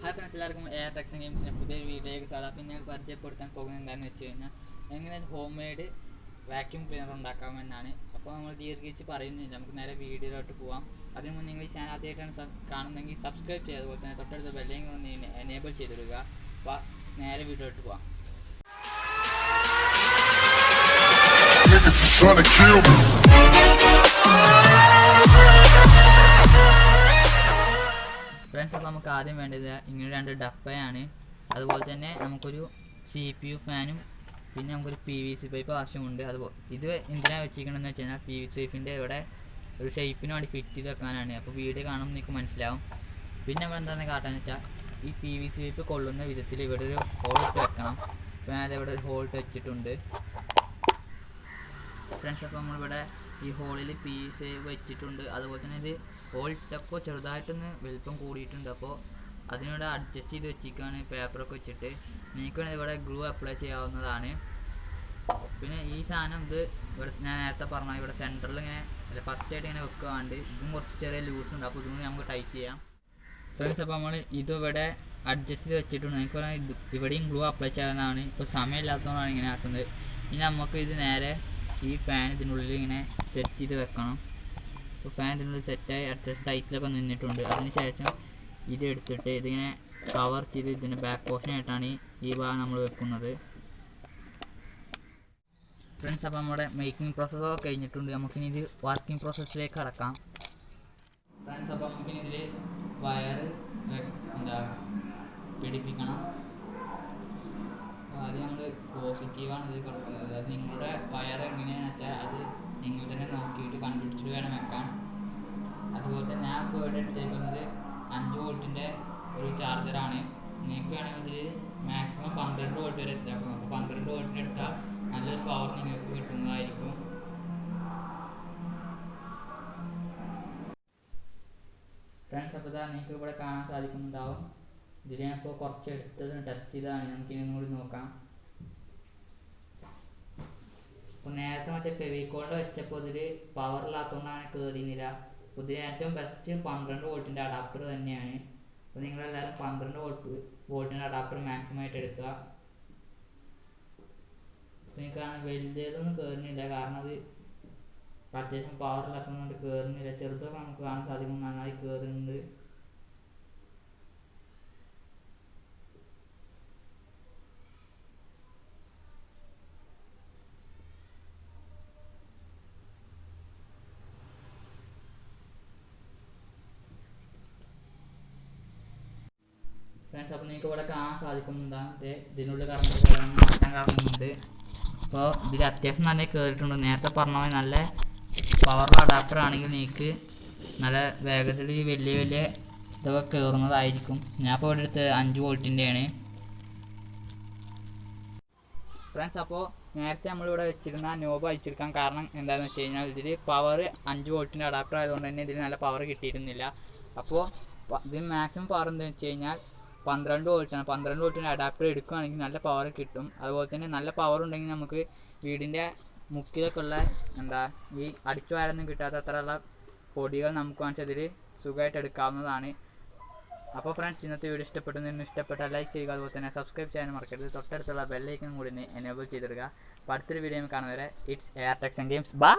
Hi friends, എല്ലാവർക്കും air Tex ഗെയിംസിൻ്റെ പുതിയൊരു വീഡിയോയിലേക്ക് സ്വാഗതം. അപ്പോൾ ഞാൻ പരിചയപ്പെടുത്താൻ പോകുന്നത് എന്താണെന്ന് വെച്ച് കഴിഞ്ഞാൽ എങ്ങനെ ഹോം മെയ്ഡ് വാക്യൂം ക്ലീനർ ഉണ്ടാക്കാമെന്നാണ്. അപ്പോൾ നമ്മൾ ദീർഘിച്ച് പറയുന്നില്ല, നമുക്ക് നേരെ വീഡിയോയിലോട്ട് പോകാം. അതിന് മുന്നേ നിങ്ങൾ ഈ ചാനൽ ആദ്യമായിട്ടാണ് കാണുന്നതെങ്കിൽ സബ്സ്ക്രൈബ് ചെയ്യുക, അതുപോലെ തന്നെ തൊട്ടടുത്ത ബെല്ലൈക്കൺ ഒന്ന് എനേബിൾ ചെയ്തിടുക. അപ്പോൾ നേരെ വീഡിയോയിലോട്ട് പോകാം. ഫ്രണ്ട്സ്, അപ്പോൾ നമുക്ക് ആദ്യം വേണ്ടത് ഇങ്ങനെ 2 ഡപ്പയാണ്. അതുപോലെ തന്നെ നമുക്കൊരു CPU ഫാനും പിന്നെ നമുക്കൊരു PVC പൈപ്പ് ആവശ്യമുണ്ട്. അതുപോലെ ഇത് എന്തിനാണ് വെച്ചിരിക്കണമെന്ന് വെച്ച് കഴിഞ്ഞാൽ PVC പൈപ്പിൻ്റെ ഇവിടെ ഒരു ഷേപ്പിന് വേണ്ടി ഫിറ്റ് ചെയ്ത് വെക്കാനാണ്. അപ്പോൾ വീഡിയോ കാണുമ്പോൾ നിങ്ങൾക്ക് മനസ്സിലാവും. പിന്നെ നമ്മൾ എന്താണെന്ന് കാട്ടാന്ന് വെച്ചാൽ ഈ PVC പൈപ്പ് കൊള്ളുന്ന വിധത്തിൽ ഇവിടെ ഒരു ഹോൾ ഇട്ട് വെക്കണം. അപ്പോൾ ഞാൻ ഇവിടെ ഒരു ഹോൾ ഇട്ട് വെച്ചിട്ടുണ്ട് ഫ്രണ്ട്സ്. അപ്പോൾ നമ്മളിവിടെ ഈ ഹോളിൽ PVC പൈപ്പ് വെച്ചിട്ടുണ്ട്. അതുപോലെ തന്നെ ഇത് ഹോൾ ഇട്ടപ്പോൾ ചെറുതായിട്ടൊന്ന് വലിപ്പം കൂടിയിട്ടുണ്ട്. അപ്പോൾ അതിനോട് അഡ്ജസ്റ്റ് ചെയ്ത് വെച്ചിരിക്കുകയാണ് പേപ്പറൊക്കെ വെച്ചിട്ട്. നിങ്ങൾക്ക് വേണമെങ്കിൽ ഇവിടെ ഗ്ലൂ അപ്ലൈ ചെയ്യാവുന്നതാണ്. പിന്നെ ഈ സാധനം ഇത് ഇവിടെ ഞാൻ നേരത്തെ പറഞ്ഞാൽ ഇവിടെ സെൻറ്ററിൽ ഇങ്ങനെ ഫസ്റ്റ് ആയിട്ട് ഇങ്ങനെ വെക്കാണ്ട് ഇതും കുറച്ച് ചെറിയ ലൂസ് ഉണ്ട്. അപ്പോൾ ഇതും നമുക്ക് ടൈറ്റ് ചെയ്യാം ഫ്രണ്ട്സ്. അപ്പോൾ നമ്മൾ ഇതിവിടെ അഡ്ജസ്റ്റ് ചെയ്ത് വെച്ചിട്ടുണ്ട്. നിങ്ങൾക്ക് വേണമെങ്കിൽ ഇവിടെയും ഗ്ലൂ അപ്ലൈ ചെയ്യാവുന്നതാണ്. ഇപ്പോൾ സമയമില്ലാത്തതുകൊണ്ടാണ് ഇങ്ങനെ ആക്കുന്നത്. ഇനി നമുക്ക് ഇത് നേരെ ഈ ഫാൻ ഇതിനുള്ളിൽ ഇങ്ങനെ സെറ്റ് ചെയ്ത് വെക്കണം. അപ്പോൾ ഫാൻ ഇതിനുള്ളിൽ സെറ്റായി അടുത്ത ടൈറ്റിലൊക്കെ നിന്നിട്ടുണ്ട്. അതിന് ശേഷം ഇത് എടുത്തിട്ട് ഇതിങ്ങനെ കവർ ചെയ്ത് ഇതിൻ്റെ ബാക്ക് പോർഷനായിട്ടാണ് ഈ ഭാഗം നമ്മൾ വെക്കുന്നത് ഫ്രണ്ട്സ്. അപ്പോൾ നമ്മുടെ മേക്കിംഗ് പ്രോസസ്സൊക്കെ കഴിഞ്ഞിട്ടുണ്ട്. നമുക്കിനി ഇത് വർക്കിംഗ് പ്രോസസ്സിലേക്ക് കടക്കാം ഫ്രണ്ട്സ്. അപ്പോൾ നമുക്കിനി ഇതിൽ വയർ പിടിപ്പിക്കണം. അത് നമ്മൾ പോസിറ്റീവാണ് ഇതിൽ കിടക്കുന്നത്. അതായത് നിങ്ങളുടെ വയർ എങ്ങനെയാണെന്ന് വെച്ചാൽ അത് നിങ്ങൾ തന്നെ നോക്കിയിട്ട് കണ്ടുപിടിച്ചിട്ട് വേണം വെക്കാൻ. അതുപോലെ തന്നെ ഞാൻ ഇപ്പോൾ ഇവിടെ എടുത്തേക്കുന്നത് 5 വോൾട്ടിൻ്റെ ഒരു ചാർജറാണ്. നിങ്ങൾക്ക് വേണമെങ്കിൽ ഇതിൽ മാക്സിമം 12 വോൾട്ട് വരെ എടുത്തേക്കും. അപ്പോൾ 12 വോൾട്ടിന് എടുത്താൽ നല്ലൊരു പവർ നിങ്ങൾക്ക് കിട്ടുന്നതായിരിക്കും. ഫ്രണ്ട്സ്, അപ്പോൾ ഇതാ നിങ്ങൾക്ക് ഇവിടെ കാണാൻ സാധിക്കുന്നുണ്ടാവും. ഇതിൽ ഞാൻ ഇപ്പോൾ കുറച്ച് എടുത്തത് ടെസ്റ്റ് ചെയ്തതാണ്. നമുക്ക് ഇനി കൂടി നോക്കാം. അപ്പോൾ നേരത്തെ മറ്റേ ഫെവിക്കോളിൽ വെച്ചപ്പോൾ ഇതിൽ പവറില്ലാത്തതുകൊണ്ടാണ് കയറിയുന്നില്ല. അപ്പോൾ ഇതിന് ഏറ്റവും ബെസ്റ്റ് 12 വോൾട്ടിൻ്റെ അഡാപ്റ്റർ തന്നെയാണ്. അപ്പോൾ നിങ്ങളെല്ലാവരും 12 വോൾട്ടിൻ്റെ അഡാപ്റ്റർ മാക്സിമം ആയിട്ട് എടുക്കുക. നിങ്ങൾക്ക് വലിയതൊന്നും കയറുന്നില്ല, കാരണം അത് അത്യാവശ്യം പവറില്ലാത്തതുകൊണ്ട് കയറുന്നില്ല. ചെറുതൊക്കെ നമുക്ക് കാണാൻ സാധിക്കും, നന്നായി കയറുന്നുണ്ട്. ഫ്രണ്ട്സ്, അപ്പോൾ നിങ്ങൾക്ക് ഇവിടെ കാണാൻ സാധിക്കുന്നുണ്ട് ഇതിനുള്ളിൽ മാറ്റം കറങ്ങുന്നുണ്ട്. അപ്പോൾ ഇതിൽ അത്യാവശ്യം നല്ല കയറിയിട്ടുണ്ട്. നേരത്തെ പറഞ്ഞ പോലെ നല്ല പവർ അഡാപ്റ്റർ ആണെങ്കിൽ നിങ്ങൾക്ക് നല്ല വേഗത്തിൽ വലിയ ഇതൊക്കെ കയറുന്നതായിരിക്കും. ഞാൻ ഇപ്പോൾ ഇവിടെ എടുത്ത് 5 വോൾട്ടിൻ്റെയാണ് ഫ്രണ്ട്സ്. അപ്പോൾ നേരത്തെ നമ്മളിവിടെ വെച്ചിരുന്ന നോബ് അയച്ചെടുക്കാൻ കാരണം എന്താണെന്ന് വെച്ച് കഴിഞ്ഞാൽ ഇതിൽ പവർ 5 വോൾട്ടിൻ്റെ അഡാപ്റ്റർ ആയതുകൊണ്ട് തന്നെ ഇതിൽ നല്ല പവർ കിട്ടിയിരുന്നില്ല. അപ്പോൾ ഇതിന് മാക്സിമം പവർ എന്താണെന്ന് വെച്ച് കഴിഞ്ഞാൽ 12 വോൾട്ടാണ്. 12 വോൾട്ടിൻ്റെ അഡാപ്റ്റർ എടുക്കുകയാണെങ്കിൽ നല്ല പവർ കിട്ടും. അതുപോലെ തന്നെ നല്ല പവർ ഉണ്ടെങ്കിൽ നമുക്ക് വീടിൻ്റെ മുക്കിലൊക്കെ ഉള്ള ഈ അടിച്ചു വാരൊന്നും കിട്ടാത്ത അത്രയുള്ള പൊടികൾ നമുക്ക് വാങ്ങിച്ചതിൽ സുഖമായിട്ട് എടുക്കാവുന്നതാണ്. അപ്പോൾ ഫ്രണ്ട്സ്, ഇന്നത്തെ വീഡിയോ ഇഷ്ടപ്പെട്ടാൽ ലൈക്ക് ചെയ്യുക, അതുപോലെ തന്നെ സബ്സ്ക്രൈബ് ചെയ്യാൻ മറക്കരുത്. തൊട്ടടുത്തുള്ള ബെല്ലൈക്കൺ കൂടി എനേബിൾ ചെയ്തിടുക. അപ്പോൾ അടുത്തൊരു വീഡിയോ കാണുന്നവരെ it's Air Tex Games. By.